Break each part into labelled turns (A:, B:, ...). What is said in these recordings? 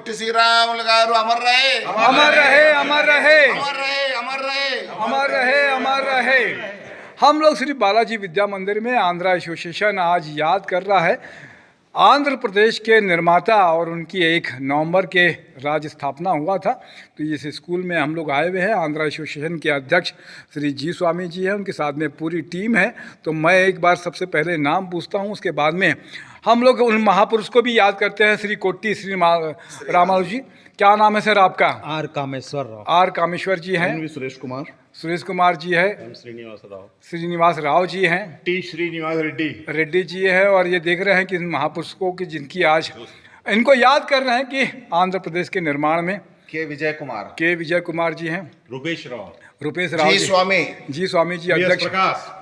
A: పొట్టి శ్రీరాములు గారు అమర్ రహే
B: अमर रहे अमर रहे
A: अमर रहे अमर रहे
B: अमर रहे अमर रहे। हम लोग श्री बालाजी विद्या मंदिर में आंध्रा एसोसिएशन आज याद कर रहा है आंध्र प्रदेश के निर्माता और उनकी 1 नवंबर के राज्य स्थापना हुआ था। तो इस स्कूल में हम लोग आए हुए हैं। आंध्रा एसोसिएशन के अध्यक्ष श्री जी स्वामी जी हैं, उनके साथ में पूरी टीम है। तो मैं एक बार सबसे पहले नाम पूछता हूं, उसके बाद में हम लोग उन महापुरुष को भी याद करते हैं। श्री कोट्टी श्री रामालू जी, क्या नाम है सर आपका?
C: आर कामेश्वर राव।
B: आर कामेश्वर जी हैं।
C: सुरेश कुमार।
B: सुरेश कुमार जी है।
C: श्रीनिवास राव।
B: श्रीनिवास राव जी हैं।
C: टी श्रीनिवास रेड्डी।
B: रेड्डी जी है। और ये देख रहे हैं कि इन महापुरुषों की जिनकी आज इनको याद कर रहे हैं कि आंध्र प्रदेश के निर्माण में
A: के विजय कुमार
B: जी हैं।
C: रुपेश राव।
B: रुपेश राव
A: जी स्वामी
B: जी स्वामी जी अध्यक्ष।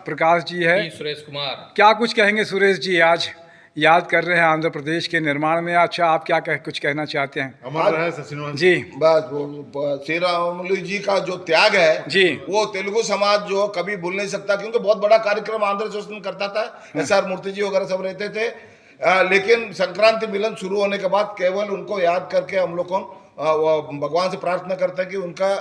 B: प्रकाश जी है।
D: सुरेश कुमार।
B: क्या कुछ कहेंगे सुरेश जी, आज याद कर रहे हैं आंध्र प्रदेश के निर्माण में। अच्छा, आप क्या कुछ कहना चाहते हैं?
C: अमर रहे सचिन
B: जी।
A: बस श्री रामुलु जी का जो त्याग है
B: जी,
A: वो तेलुगु समाज जो कभी भूल नहीं सकता, क्योंकि बहुत बड़ा कार्यक्रम आंध्र एसोसिएशन करता था। SR मूर्ति जी वगैरह सब रहते थे। लेकिन संक्रांति मिलन शुरू होने के बाद केवल उनको याद करके हम लोग को भगवान से प्रार्थना करते हैं कि उनका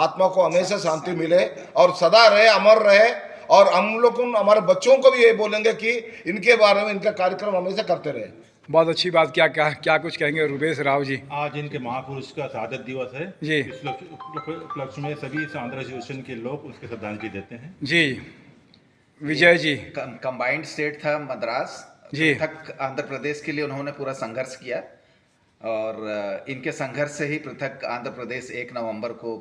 A: आत्मा को हमेशा शांति मिले और सदा रहे, अमर रहे। और हम लोग हमारे बच्चों को भी ये बोलेंगे कि इनके बारे में इनका कार्यक्रम हमेशा करते रहे।
B: बहुत अच्छी बात। क्या कुछ कहेंगे रुपेश राव जी?
C: आज इनके महापुरुष का शहादत दिवस है
B: जी।
C: इस उपलक्ष्य में सभी आंध्र एसोसिएशन के लोग उसके श्रद्धांजलि देते हैं।
B: जी। विजय जी।
E: कंबाइंड स्टेट था मद्रास
B: जी।
E: पृथक आंध्र प्रदेश के लिए उन्होंने पूरा संघर्ष किया और इनके संघर्ष से ही पृथक आंध्र प्रदेश 1 नवंबर को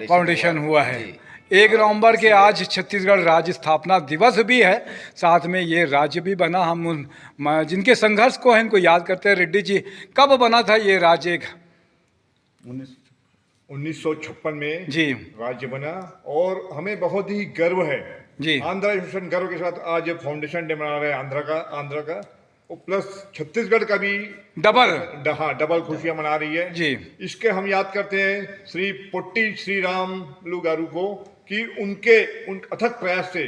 B: फाउंडेशन हुआ है। 1 नवंबर के आज छत्तीसगढ़ राज्य स्थापना दिवस भी है, साथ में ये राज्य भी बना। हम जिनके संघर्ष को है इनको याद करते हैं। रेड्डी जी, कब बना था ये राज्य?
C: 1956 में
B: जी
C: राज्य बना और हमें बहुत ही गर्व है
B: जी।
C: आंध्र एसोसिएशन गर्व के साथ आज फाउंडेशन डे मना रहे हैं आंध्र का और प्लस छत्तीसगढ़ का भी डबल खुशियां मना रही है
B: जी।
C: इसके हम याद करते हैं श्री पोट्टी श्री रामुलु गारू को कि उनके अथक प्रयास से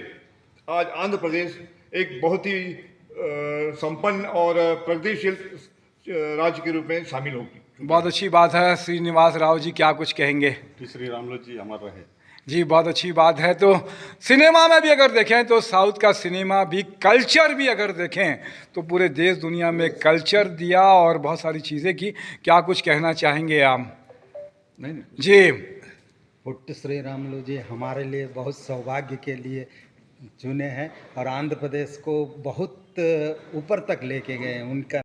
C: आज आंध्र प्रदेश एक बहुत ही संपन्न और प्रगतिशील राज्य के रूप में शामिल होगी।
B: बहुत अच्छी बात है। श्रीनिवास राव जी, क्या कुछ कहेंगे?
C: श्री रामुलु जी अमर रहे।
B: जी, बहुत अच्छी बात है। तो सिनेमा में भी अगर देखें तो साउथ का सिनेमा भी, कल्चर भी अगर देखें तो पूरे देश दुनिया में कल्चर दिया और बहुत सारी चीज़ें की। क्या कुछ कहना चाहेंगे आप?
C: नहीं
B: जी।
F: पुट्टी श्री रामुलु जी हमारे लिए बहुत सौभाग्य के लिए चुने हैं और आंध्र प्रदेश को बहुत ऊपर तक लेके गए हैं। उनका